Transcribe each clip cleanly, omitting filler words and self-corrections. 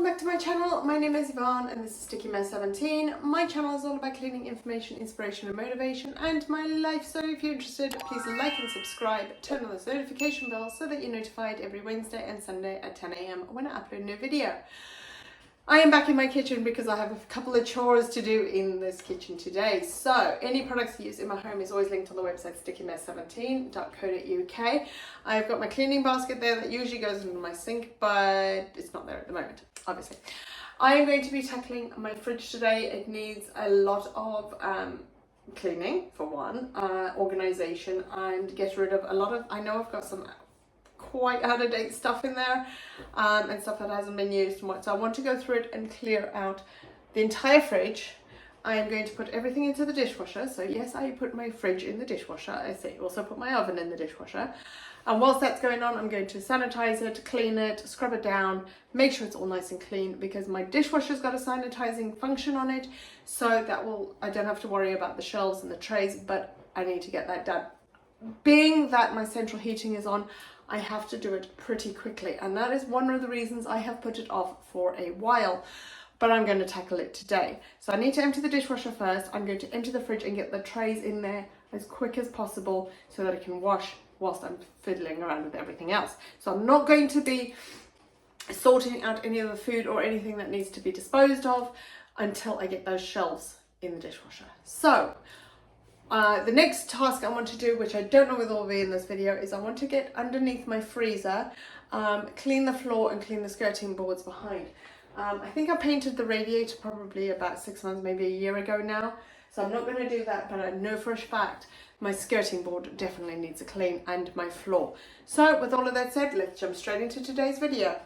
welcome back to my channel. My name is Yvonne and this is STICKYMESS17. My channel is all about cleaning, information, inspiration and motivation and my life. So if you're interested, please like and subscribe, turn on the notification bell so that you're notified every Wednesday and Sunday at 10 AM when I upload a new video. I am back in my kitchen because I have a couple of chores to do in this kitchen today. So any products used in my home is always linked on the website stickymess17.co.uk. I've got my cleaning basket there that usually goes into my sink, but it's not there at the moment, obviously. I am going to be tackling my fridge today. It needs a lot of cleaning for one, organisation, and get rid of a lot of, I know I've got some quite out of date stuff in there and stuff that hasn't been used and what, so I want to go through it and clear out the entire fridge. I am going to put everything into the dishwasher. So yes, I put my fridge in the dishwasher. I say also put my oven in the dishwasher, and whilst that's going on, I'm going to sanitize it, clean it, scrub it down, make sure it's all nice and clean, because my dishwasher's got a sanitizing function on it, so that will, I don't have to worry about the shelves and the trays, but I need to get that done. Being that my central heating is on, I have to do it pretty quickly, and that is one of the reasons I have put it off for a while, but I'm going to tackle it today. So I need to empty the dishwasher first. I'm going to empty the fridge and get the trays in there as quick as possible so that I can wash whilst I'm fiddling around with everything else. So I'm not going to be sorting out any of the food or anything that needs to be disposed of until I get those shelves in the dishwasher. So the next task I want to do, which I don't know whether will be in this video, is I want to get underneath my freezer, clean the floor and clean the skirting boards behind. I think I painted the radiator probably about 6 months, maybe a year ago now. So I'm not going to do that, but I know for a fact my skirting board definitely needs a clean, and my floor. So with all of that said, let's jump straight into today's video.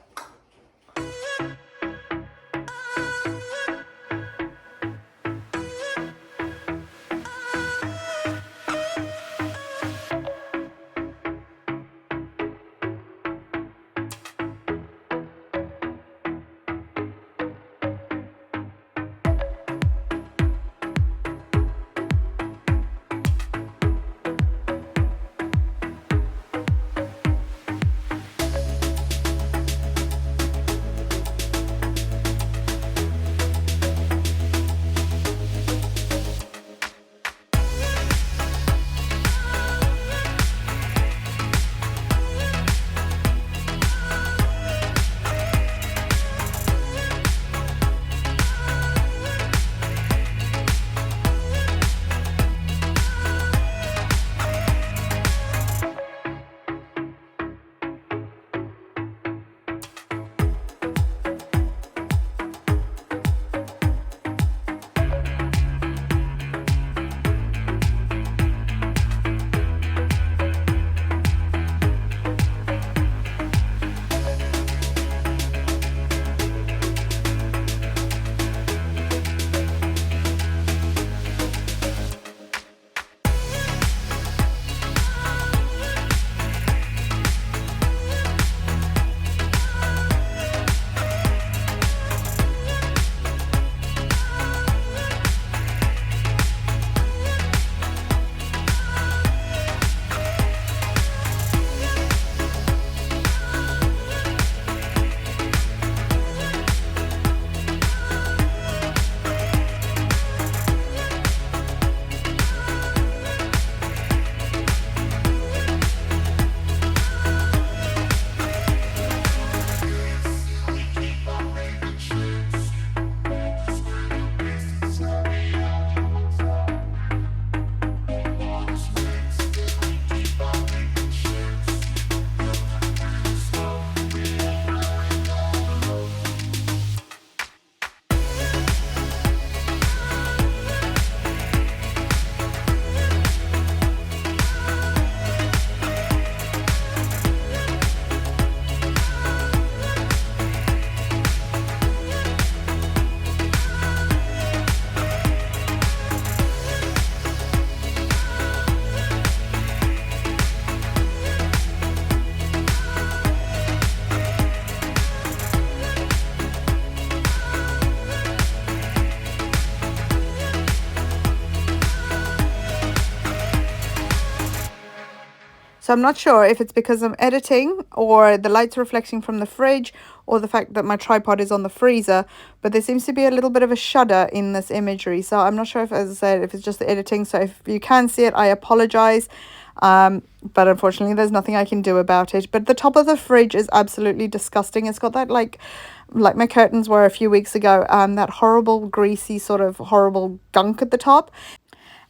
So I'm not sure if it's because I'm editing or the light's reflecting from the fridge or the fact that my tripod is on the freezer, but there seems to be a little bit of a shudder in this imagery. So I'm not sure if, as I said, if it's just the editing. So if you can see it, I apologize. But unfortunately there's nothing I can do about it. But the top of the fridge is absolutely disgusting. It's got that like my curtains were a few weeks ago, that horrible greasy sort of horrible gunk at the top.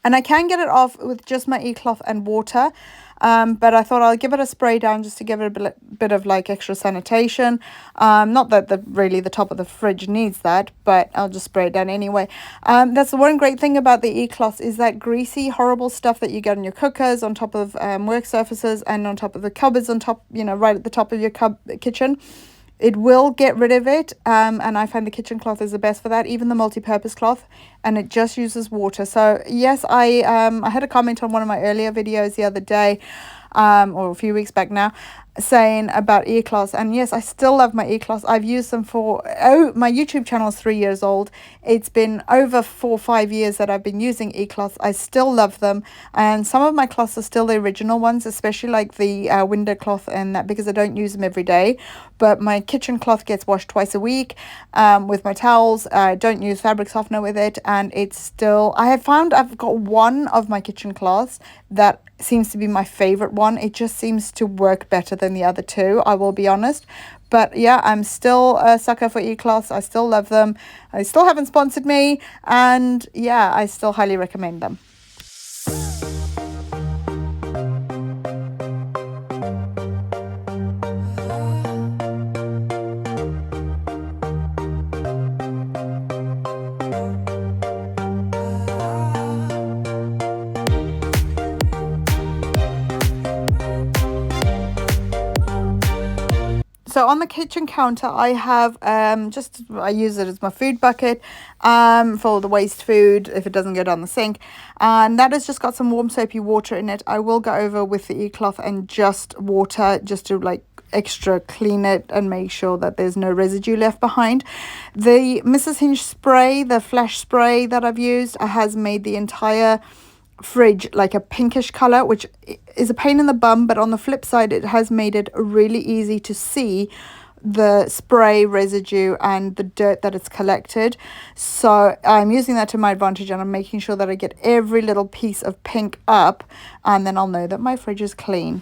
And I can get it off with just my e-cloth and water. But I thought I'll give it a spray down just to give it a bit of like extra sanitation. Not that really the top of the fridge needs that, but I'll just spray it down anyway. That's the one great thing about the e-cloth is that greasy, horrible stuff that you get on your cookers, on top of work surfaces, and on top of the cupboards, on top, you know, right at the top of your kitchen. It will get rid of it, and I find the kitchen cloth is the best for that, even the multi-purpose cloth, and it just uses water. So yes, I had a comment on one of my earlier videos the other day, or a few weeks back now, saying about e-cloths, and yes, I still love my e-cloths. I've used them for, my YouTube channel is 3 years old. It's been over 4 or 5 years that I've been using e-cloths. I still love them, and some of my cloths are still the original ones, especially like the window cloth and that, because I don't use them every day. But my kitchen cloth gets washed twice a week with my towels. I don't use fabric softener with it, and it's still, I have found I've got one of my kitchen cloths that seems to be my favorite one. It just seems to work better than the other two, I will be honest. But yeah, I'm still a sucker for e-cloths. I still love them. They still haven't sponsored me, and yeah, I still highly recommend them. So on the kitchen counter, I have I use it as my food bucket for the waste food if it doesn't go down the sink. And that has just got some warm soapy water in it. I will go over with the e-cloth and just water just to like extra clean it and make sure that there's no residue left behind. The Mrs. Hinge spray, the flash spray that I've used, has made the entire fridge like a pinkish color, which is a pain in the bum, but on the flip side it has made it really easy to see the spray residue and the dirt that it's collected. So I'm using that to my advantage, and I'm making sure that I get every little piece of pink up, and then I'll know that my fridge is clean.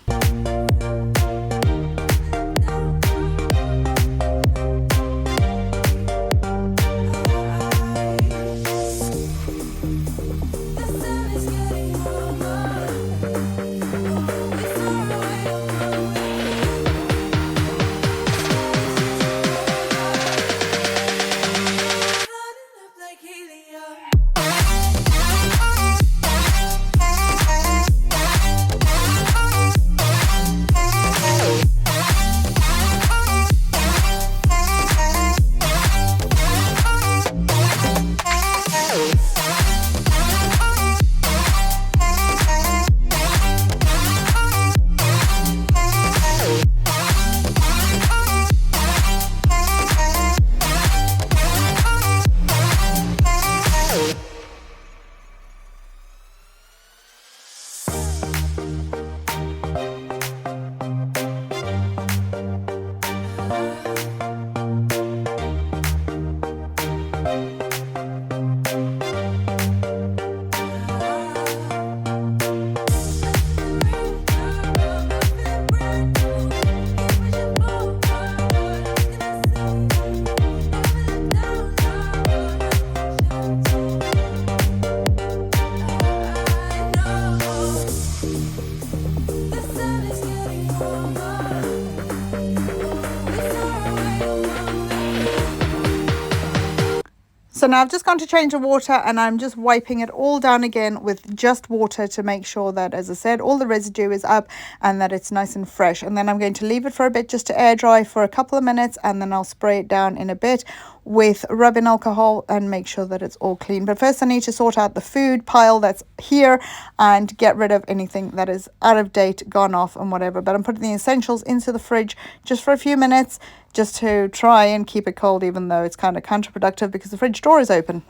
So now I've just gone to change the water, and I'm just wiping it all down again with just water to make sure that, as I said, all the residue is up and that it's nice and fresh. And then I'm going to leave it for a bit just to air dry for a couple of minutes, and then I'll spray it down in a bit with rubbing alcohol and make sure that it's all clean. But first I need to sort out the food pile that's here and get rid of anything that is out of date, gone off and whatever. But I'm putting the essentials into the fridge just for a few minutes, just to try and keep it cold, even though it's kind of counterproductive because the fridge door is open.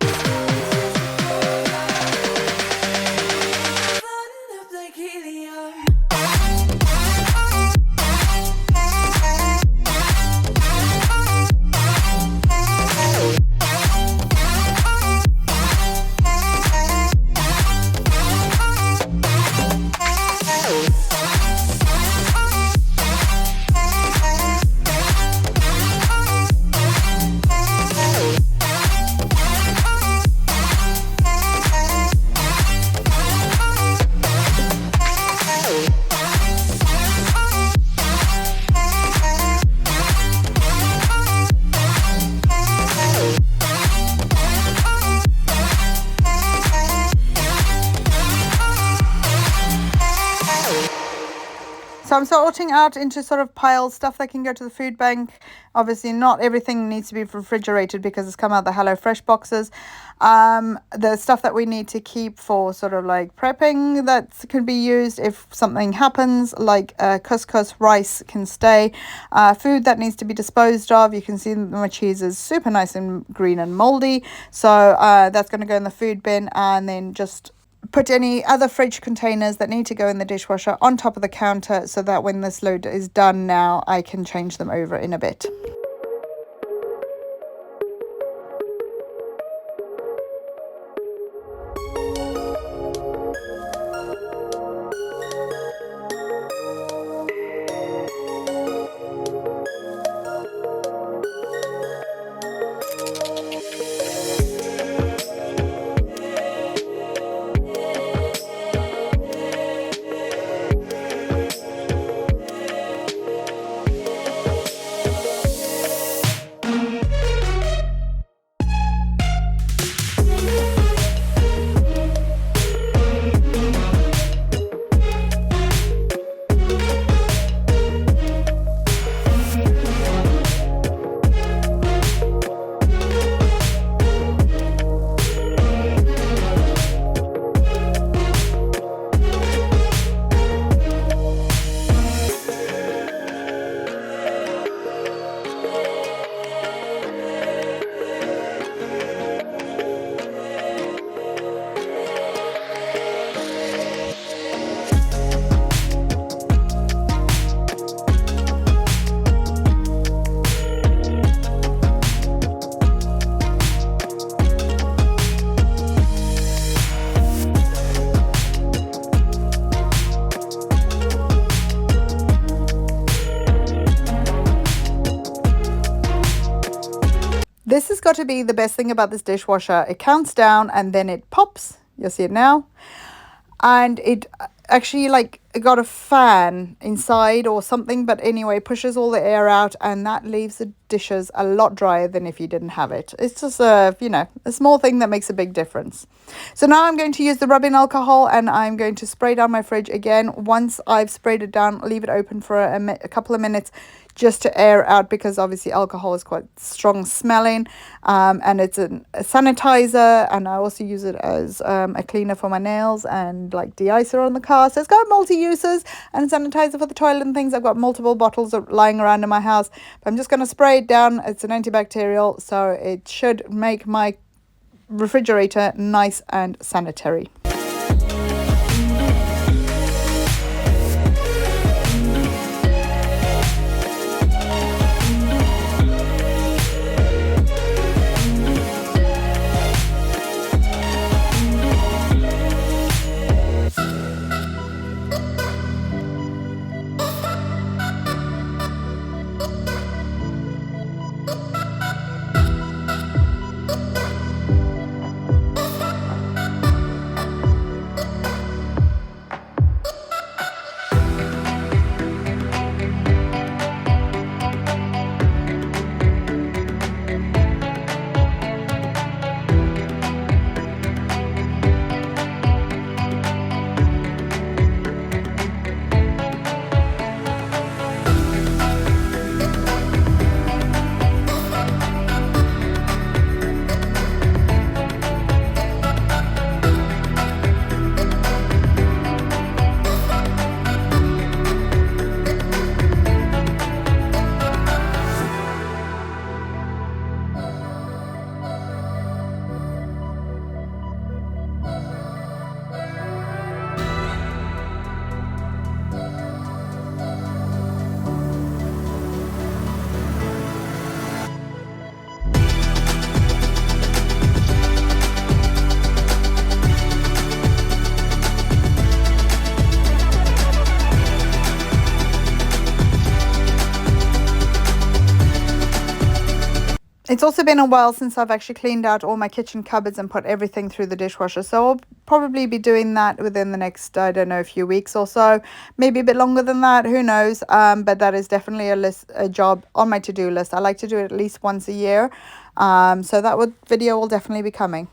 So I'm sorting out into sort of piles, stuff that can go to the food bank. Obviously, not everything needs to be refrigerated because it's come out the HelloFresh boxes. The stuff that we need to keep for sort of like prepping that can be used if something happens, like couscous, rice can stay. Food that needs to be disposed of. You can see my cheese is super nice and green and moldy. So that's going to go in the food bin, and then just put any other fridge containers that need to go in the dishwasher on top of the counter so that when this load is done now, I can change them over in a bit. This has got to be the best thing about this dishwasher. It counts down and then it pops. You'll see it now. And it actually like got a fan inside or something, but anyway, pushes all the air out, and that leaves the dishes a lot drier than if you didn't have it. It's just a, you know, a small thing that makes a big difference. So now I'm going to use the rubbing alcohol, and I'm going to spray down my fridge again. Once I've sprayed it down, leave it open for a couple of minutes just to air out, because obviously alcohol is quite strong smelling, and it's a sanitizer, and I also use it as a cleaner for my nails and like de-icer on the car. So it's got multi-uses, and sanitizer for the toilet and things. I've got multiple bottles lying around in my house, but I'm just going to spray it down. It's an antibacterial, so it should make my refrigerator nice and sanitary. It's also been a while since I've actually cleaned out all my kitchen cupboards and put everything through the dishwasher. So I'll probably be doing that within the next, I don't know, a few weeks or so. Maybe a bit longer than that, who knows. But that is definitely a job on my to-do list. I like to do it at least once a year. So that video will definitely be coming.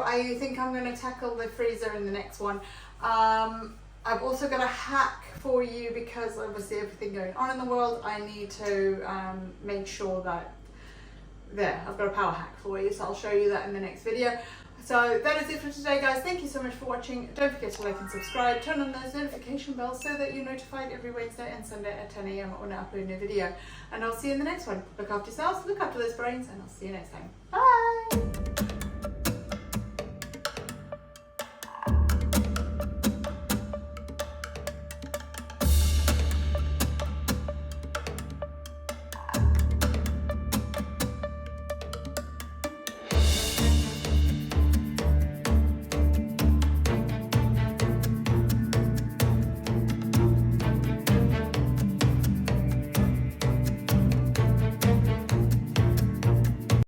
I think I'm going to tackle the freezer in the next one. I've also got a hack for you because obviously everything going on in the world, I need to make sure that I've got a power hack for you, so I'll show you that in the next video. So that is it for today, guys. Thank you so much for watching. Don't forget to like and subscribe. Turn on those notification bells so that you're notified every Wednesday and Sunday at 10 AM when I upload a new video. And I'll see you in the next one. Look after yourselves, look after those brains, and I'll see you next time. Bye!